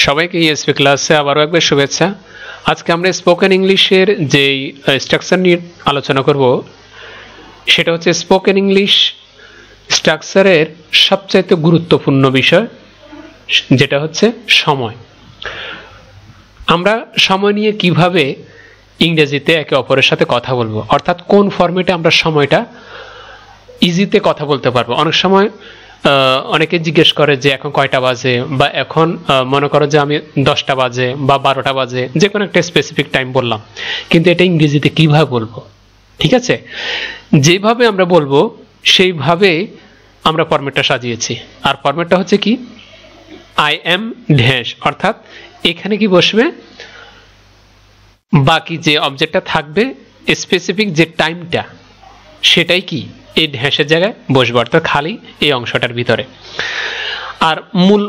সবাইকে ইএসপি ক্লাসে আবারও একবার শুভেচ্ছা। আজকে আমরা স্পোকেন ইংলিশের যেই স্ট্রাকচার নিয়ে আলোচনা করব সেটা হচ্ছে স্পোকেন ইংলিশ স্ট্রাকচারের সবচাইতে গুরুত্বপূর্ণ বিষয়, যেটা হচ্ছে সময়। আমরা সময় নিয়ে কিভাবে ইংরেজিতে একে অপরের সাথে কথা বলবো, অর্থাৎ কোন ফরম্যাটে আমরা সময়টা ইজিতে কথা বলতে পারবো। অনেক সময় অনেকে জিজ্ঞেস করে যে এখন কয়টা বাজে, বা এখন মনে করো যে আমি 10টা বাজে বা 12টা বাজে, যে কোনো একটা স্পেসিফিক টাইম বললাম, কিন্তু এটা ইংরেজিতে কিভাবে বলবো। ঠিক আছে, যেভাবে আমরা বলবো সেইভাবে আমরা ফরম্যাটটা সাজিয়েছি। আর ফরম্যাটটা হচ্ছে কি, আই এম ড্যাশ, অর্থাৎ এখানে কি বসবে, বাকি যে অবজেক্টটা থাকবে স্পেসিফিক যে টাইমটা সেটাই কি এই ড্যাশের জায়গায় বসবে, অর্থাৎ খালি এই অংশটার ভিতরে। আর মূল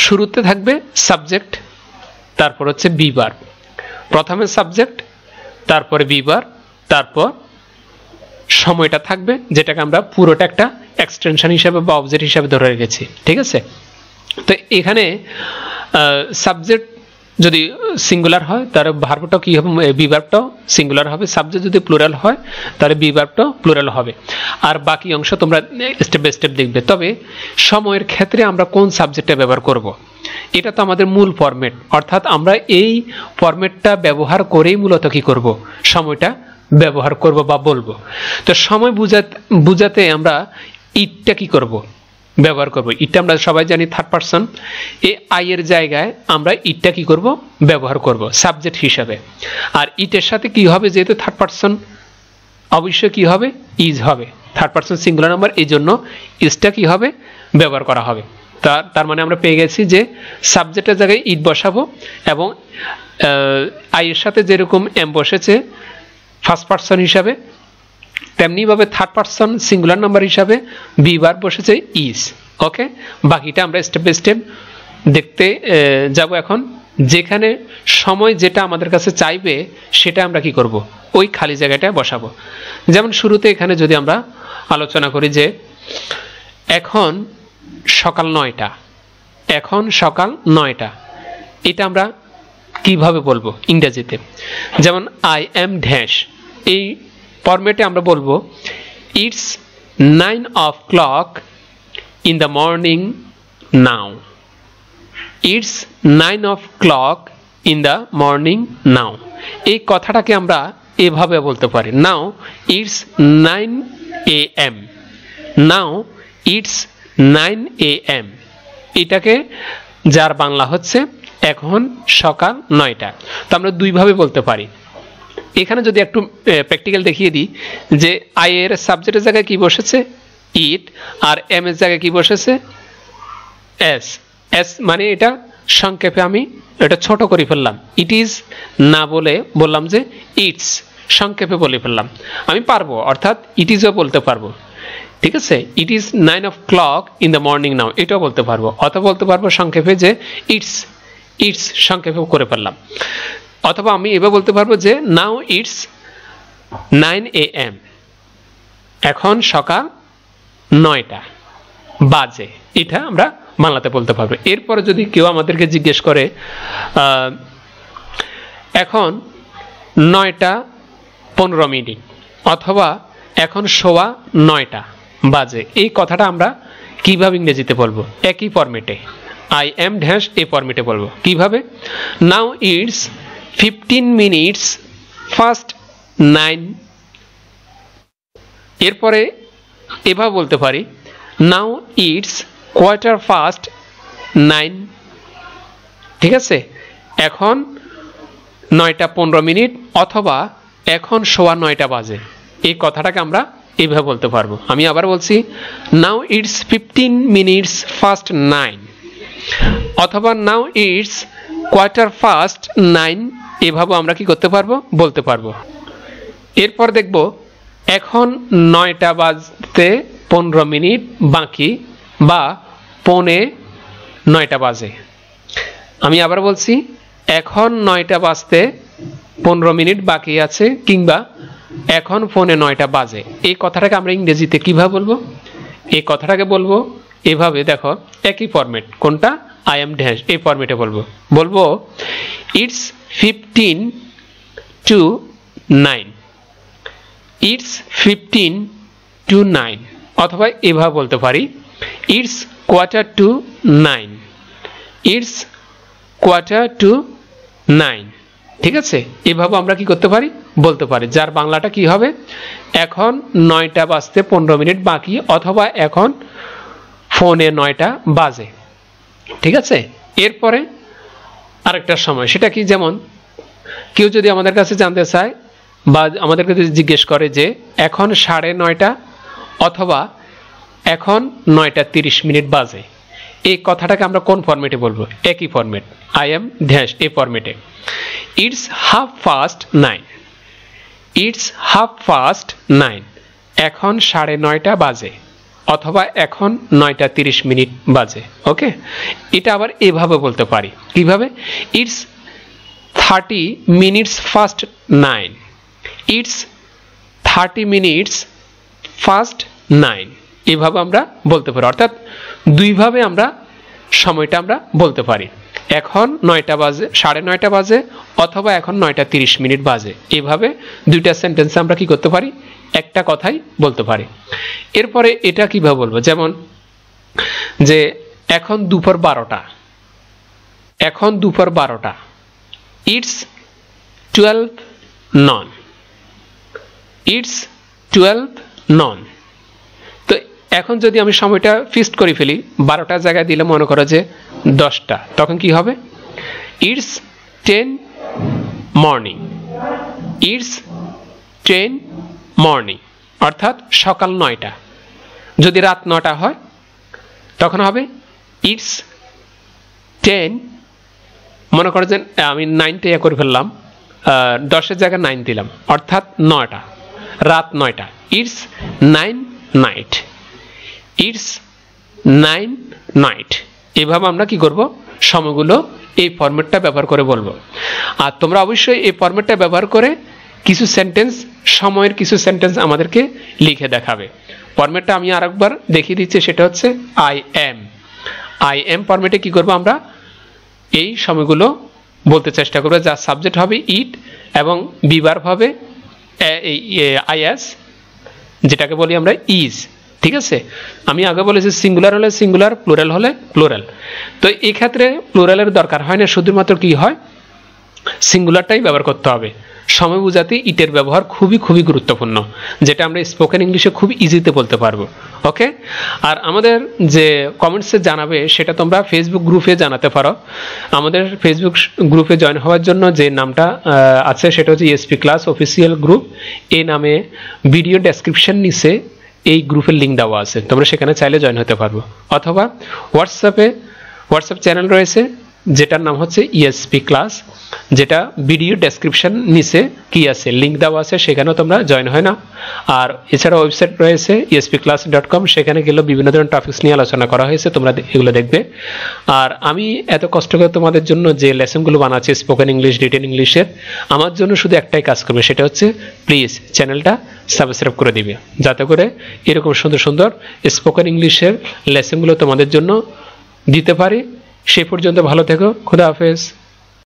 শুরুতে থাকবে সাবজেক্ট, তারপর হচ্ছে বি ভার্ব। প্রথমে সাবজেক্ট, তারপরে বি ভার্ব, তারপর সময়টা থাকবে, যেটাকে আমরা পুরোটা একটা এক্সটেনশন হিসাবে বা অবজেক্ট হিসাবে ধরে রেখেছি। ঠিক আছে, তো এখানে সাবজেক্ট যদি সিঙ্গুলার হয় তাহলে ভার্বটাও কি হবে, বি ভার্বটাও সিঙ্গুলার হবে। সাবজেক্ট যদি প্লুরাল হয় তাহলে বি ভার্বটাও প্লুরাল হবে। আর বাকি অংশ তোমরা স্টেপ বাই স্টেপ দেখবে। তবে সময়ের ক্ষেত্রে আমরা কোন সাবজেক্টটা ব্যবহার করব, এটা তো আমাদের মূল ফরম্যাট, অর্থাৎ আমরা এই ফরম্যাটটা ব্যবহার করেই মূলত কি করব, সময়টা ব্যবহার করব বা বলবো। তো সময় বুঝাতে আমরা ইটটা কি করব, ব্যবহার করব। ইটটা আমরা সবাই জানি থার্ড পারসন, এই আই এর জায়গায় আমরা ইটটা কি করব, ব্যবহার করব সাবজেক্ট হিসাবে। আর ইটের সাথে কি হবে, যেহেতু থার্ড পারসন অবশ্যই কি হবে, ইজ হবে। থার্ড পারসন সিঙ্গুলার নাম্বার, এই জন্য ইজটা কি হবে, ব্যবহার করা হবে। তার মানে আমরা পেয়ে গেছি যে সাবজেক্টের জায়গায় ইট বসাবো, এবং আই এর সাথে যেরকম এম বসেছে ফার্স্ট পারসন হিসাবে, তেমনিভাবে থার্ড পারসন সিঙ্গুলার নাম্বার হিসাবে বি ভার্ব বসেছে ইজ। ওকে, বাকিটা আমরা স্টেপ বাই স্টেপ দেখতে যাব। এখন যেখানে সময় যেটা আমাদের কাছে চাইবে সেটা আমরা কি করব, ওই খালি জায়গাটা বসাবো। যেমন শুরুতে এখানে যদি আমরা আলোচনা করি যে এখন সকাল 9টা, এখন সকাল 9টা, এটা আমরা কিভাবে বলবো ইংরেজিতে। যেমন আই এম ড্যাশ, এই ফরম্যাটে আমরা বলবো it's 9 o'clock in the morning now. It's 9 o'clock in the morning now. এই কথাটাকে আমরা এভাবে বলতে পারি, now it's 9 AM, now it's 9 AM। এটাকে যার বাংলা হচ্ছে এখন সকাল 9টা। তো আমরা দুইভাবে বলতে পারি। এখানে যদি একটু প্র্যাকটিক্যাল দেখিয়ে দিই যে আই এর সাবজেক্টের জায়গায় কি বসেছে ইট, আর এম এর জায়গায় কি বসেছে এস। এস মানে এটা সংক্ষেপে আমি এটা ছোট করে ফেললাম, ইট ইজ না বলে বললাম যে ইটস, সংক্ষেপে বলে ফেললাম। আমি পারবো, অর্থাৎ ইট ইজও বলতে পারবো। ঠিক আছে, it is 9 o'clock in the morning now, এটাও বলতে পারবো। অথবা বলতে পারবো সংক্ষেপে যে ইটস, ইটস সংক্ষেপে করে ফেললাম। অথবা আমি এবার বলতে পারবো যে নাও ইটস 9 AM, এখন সকাল 9টা বাজে। এটা আমরা বাংলাতে বলতে পারবো। এরপরে যদি কেউ আমাদেরকে জিজ্ঞেস করে এখন 9টা 15 মিনিট, অথবা এখন 9:15 বাজে, এই কথাটা আমরা কিভাবে ইংরেজিতে বলবো, একই ফরম্যাটে আই এম ড্যাশ এই ফরম্যাটে বলবো। কিভাবে, নাও ইটস 15 minutes past 9। এরপরে এভাবে বলতে পারি নাও ইটস 9:15। ঠিক আছে, এখন 9:15, অথবা এখন 9:15 বাজে, এই কথাটাকে আমরা এইভাবে বলতে পারবো। আমি আবার বলছি, নাও ইটস 15 minutes past 9, অথবা নাও ইটস 9:15। এভাবে আমরা কি করতে পারবো, বলতে পারবো। এরপর দেখব এখন 9টা বাজতে 15 মিনিট বাকি, বা 9:15 বাজে। আমি আবার বলছি এখন 9টা বাজতে 15 মিনিট বাকি আছে, কিংবা এখন 9:15 বাজে। এই কথাটাকে আমরা ইংরেজিতে কিভাবে বলবো, এই কথাটাকে বলবো এভাবে। দেখো একই ফরম্যাট, কোনটা, আই এম ড্যাশ এই ফরম্যাটে বলবো ইটস 15 to 9, ইটস 15 to 9, অথবা এভাবে বলতে পারি ইটস 8:45, ইটস 8:45, ঠিক আছে। এভাবে আমরা কি করতে পারি বলতে পারি, যার বাংলাটা কি হবে এখন 9টা বাজতে 15 মিনিট বাকি, অথবা এখন ফোনে 9টা বাজে, ঠিক আছে। এরপরে আরেকটা সময়, সেটা কি, যেমন কেউ যদি আমাদের কাছে জানতে চায় বা আমাদের কাছে জিজ্ঞেস করে যে এখন 9:30 অথবা এখন 9:30 বাজে, এই কথাটাকে আমরা কোন ফরম্যাটে বলবো? একই ফরম্যাট, আই এম ড্যাশ এই ফরম্যাটে। ইটস 9:30, ইটস 9:30, এখন 9:30 বাজে, অথবা এখন 9:30 বাজে। ওকে, এটা আবার এভাবে বলতে পারি, কিভাবে? It's 30 minutes past 9, it's 30 minutes past 9, এভাবে আমরা বলতে পারি। অর্থাৎ দুইভাবে আমরা সময়টা আমরা বলতে পারি, এখন 9টা বাজে, 9:30 বাজে, অথবা এখন 9:30 বাজে। এভাবে দুইটা সেন্টেন্স আমরা কি করতে পারি, একটা কথাই বলতে পারি। এরপরে এটা কিভাবে বলবো, যেমন যে এখন দুপুর 12টা, এখন দুপুর 12টা, ইটস 12 noon, ইটস 12 noon। তো এখন যদি আমি সময়টা ফিক্সড করে ফেলি, 12টার জায়গায় দিলে মনে করো যে 10টা, তখন কি হবে? ইটস 10 morning, ইটস 10 morning, অর্থাৎ সকাল 9টা। যদি রাত 9টা হয় তখন হবে ইটস 10, মনে করো যে আমি 9টা করে ফেললাম, 10-এর জায়গায় 9 দিলাম, অর্থাৎ 9টা, রাত 9টা। It's 9 night, it's 9 night। এভাবে আমরা কি করব, সময়গুলো এই ফরম্যাটটা ব্যবহার করে বলবো। আর তোমরা অবশ্যই এই ফরম্যাটটা ব্যবহার করে কিছু সেন্টেন্স, সময়ের কিছু সেন্টেন্স আমাদেরকে লিখে দেখাবে। ফরম্যাটটা আমি আরেকবার দেখিয়ে দিচ্ছি, সেটা হচ্ছে আই এম ফরম্যাটে কি করব, আমরা এই সময়গুলো বলতে চেষ্টা করবো, যার সাবজেক্ট হবে ইট এবং বিভার্ব হবে আইএস, যেটাকে বলি আমরা ইজ, ঠিক আছে। আমি আগে বলেছি সিঙ্গুলার হলে সিঙ্গুলার, প্লুরাল হলে প্লুরাল। তো এই ক্ষেত্রে প্লুরালের দরকার হয় না, শুধুমাত্র কি হয়, সিঙ্গুলারটাই ব্যবহার করতে হবে। সময় বোঝাতে ইটের ব্যবহার খুবই গুরুত্বপূর্ণ, যেটা আমরা স্পোকেন ইংলিশে খুব ইজিতে বলতে পারবো। ওকে, আর আমাদের যে কমেন্টসে জানাবে সেটা তোমরা ফেসবুক গ্রুপে জানাতে পারো। আমাদের ফেসবুক গ্রুপে জয়েন হওয়ার জন্য যে নামটা আছে সেটা হচ্ছে ESP ক্লাস অফিসিয়াল গ্রুপ। এই নামে ভিডিও ডেসক্রিপশন নিচে এই গ্রুপের লিঙ্ক দেওয়া আছে, তোমরা সেখানে চাইলে জয়েন হতে পারবো। অথবা হোয়াটসঅ্যাপ চ্যানেল রয়েছে যেটার নাম হচ্ছে ESP ক্লাস, যেটা ভিডিও ডেসক্রিপশন নিচে কি আছে লিঙ্ক দেওয়া আছে, সেখানেও তোমরা জয়েন হয় না। আর এছাড়া ওয়েবসাইট রয়েছে espclass.com, সেখানে গেলেও বিভিন্ন ধরনের টপিকস নিয়ে আলোচনা করা হয়েছে, তোমরা এগুলো দেখবে। আর আমি এত কষ্ট করে তোমাদের জন্য যে লেসনগুলো বানাচ্ছি স্পোকেন ইংলিশ, রিটেন ইংলিশের, আমার জন্য শুধু একটাই কাজ করবে, সেটা হচ্ছে প্লিজ চ্যানেলটা সাবস্ক্রাইব করে দিবে, যাতে করে এরকম সুন্দর সুন্দর স্পোকেন ইংলিশের লেসনগুলো তোমাদের জন্য দিতে পারি। সে পর্যন্ত ভালো থেকো, খুদা হাফেজ।